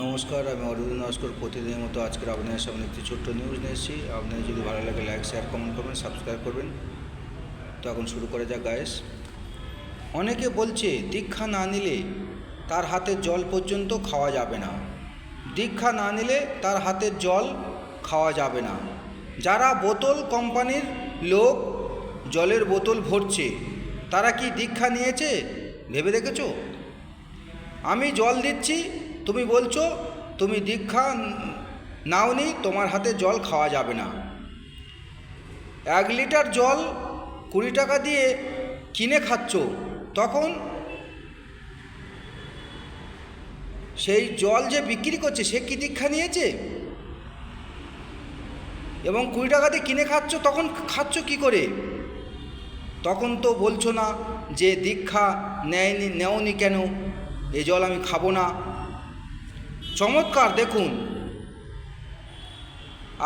নমস্কার, আমি অরবিন্দ নস্কর। প্রতিদিনের মতো আজকের আপনাদের সামনে একটি ছোট্ট নিউজ নিয়ে এসেছি। আপনাদের যদি ভালো লাগে লাইক, শেয়ার, কমেন্ট করবেন, সাবস্ক্রাইব করবেন। তো এখন শুরু করা যাক গায়েস। অনেকে বলছে দীক্ষা না নিলে তার হাতের জল পর্যন্ত খাওয়া যাবে না। দীক্ষা না নিলে তার হাতের জল খাওয়া যাবে না। যারা বোতল কোম্পানির লোক জলের বোতল ভরছে, তারা কি দীক্ষা নিয়েছে ভেবে দেখেছো? আমি জল দিচ্ছি, তুমি বলছো তুমি দীক্ষা নাওনি, তোমার হাতে জল খাওয়া যাবে না। 1 লিটার জল 20 টাকা দিয়ে কিনে খাচ্ছ, তখন সেই জল যে বিক্রি করছে সে কি দীক্ষা নিয়েছে? এবং 20 টাকা দিয়ে কিনে খাচ্ছ, তখন খাচ্ছ কি করে? তখন তো বলছো না যে দীক্ষা নেওনি কেন, এ জল আমি খাবো না। চমৎকার, দেখুন,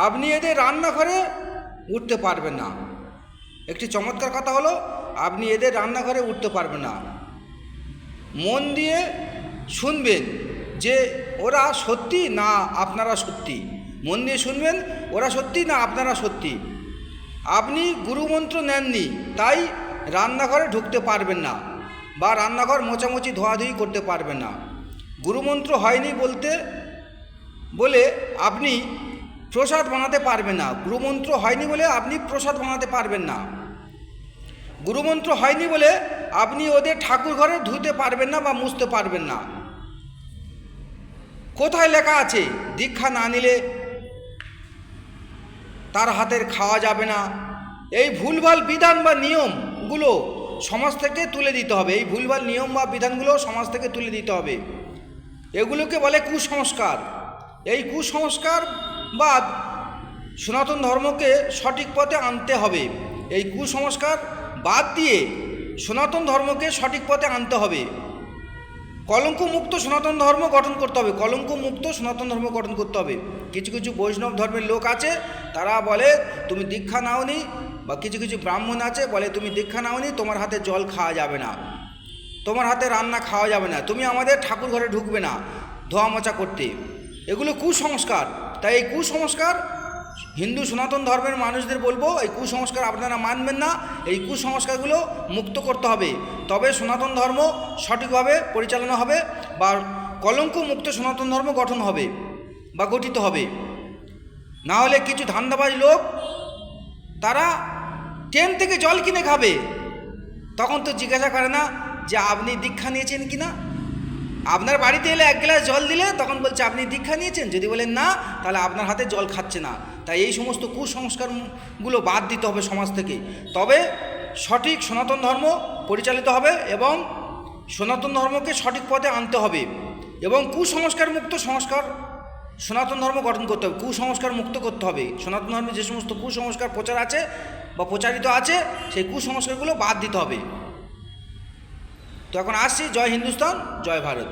আপনি এদের রান্নাঘরে উঠতে পারবেন না। একটি চমৎকার কথা হলো, আপনি এদের রান্নাঘরে উঠতে পারবেন না। মন দিয়ে শুনবেন যে ওরা সত্যি না আপনারা সত্যি। মন দিয়ে শুনবেন ওরা সত্যি না আপনারা সত্যি। আপনি গুরুমন্ত্র নেননি, তাই রান্নাঘরে ঢুকতে পারবেন না, বা রান্নাঘর মোছামুছি ধোয়াধুয়ি করতে পারবেন না। গুরুমন্ত্র হয়নি বলে আপনি প্রসাদ বানাতে পারবেন না। গুরুমন্ত্র হয়নি বলে আপনি প্রসাদ বানাতে পারবেন না। গুরুমন্ত্র হয়নি বলে আপনি ওদের ঠাকুর ঘরে ধুতে পারবেন না বা মুছতে পারবেন না। কোথায় লেখা আছে দীক্ষা না নিলে তার হাতের খাওয়া যাবে না? এই ভুলভাল বিধান বা নিয়মগুলো সমাজ থেকে তুলে দিতে হবে। এই ভুলভাল নিয়ম বা বিধানগুলো সমাজ থেকে তুলে দিতে হবে। এগুলোকে বলে কুসংস্কার। এই কুসংস্কার বাদ সনাতন ধর্মকে সঠিক পথে আনতে হবে। এই কুসংস্কার বাদ দিয়ে সনাতন ধর্মকে সঠিক পথে আনতে হবে। কলঙ্কমুক্ত সনাতন ধর্ম গঠন করতে হবে। কলঙ্কমুক্ত সনাতন ধর্ম গঠন করতে হবে। কিছু কিছু বৈষ্ণব ধর্মের লোক আছে, তারা বলে তুমি দীক্ষা নাওনি, বা কিছু কিছু ব্রাহ্মণ আছে বলে তুমি দীক্ষা নাওনি, তোমার হাতে জল খাওয়া যাবে না, তোমার হাতে রান্না খাওয়া যাবে না, তুমি আমাদের ঠাকুর ঘরে ঢুকবে না ধোয়া মোছা করতে। এগুলো কুসংস্কার। তাই এই কুসংস্কার হিন্দু সনাতন ধর্মের মানুষদের বলবো, এই কুসংস্কার আপনারা মানবেন না। এই কুসংস্কারগুলো মুক্ত করতে হবে, তবে সনাতন ধর্ম সঠিকভাবে পরিচালনা হবে, বা কলঙ্ক মুক্ত সনাতন ধর্ম গঠন হবে বা গঠিত হবে। না হলে কিছু ধান্দাবাজ লোক, তারা ট্রেন থেকে জল কিনে খাবে, তখন তো জিজ্ঞাসা করে না যে আপনি দীক্ষা নিয়েছেন কি না। আপনার বাড়িতে এলে 1 গ্লাস জল দিলে তখন বলছে আপনি দীক্ষা নিয়েছেন। যদি বলেন না, তাহলে আপনার হাতে জল খাচ্ছে না। তাই এই সমস্ত কুসংস্কারগুলো বাদ দিতে হবে সমাজ থেকে, তবে সঠিক সনাতন ধর্ম পরিচালিত হবে এবং সনাতন ধর্মকে সঠিক পথে আনতে হবে, এবং কুসংস্কার মুক্ত সংস্কার সনাতন ধর্ম গঠন করতে হবে। কুসংস্কার মুক্ত করতে হবে। সনাতন ধর্মে যে সমস্ত কুসংস্কার প্রচার আছে বা প্রচারিত আছে, সেই কুসংস্কারগুলো বাদ দিতে হবে। তো এখন আসছি। জয় হিন্দুস্তান, জয় ভারত।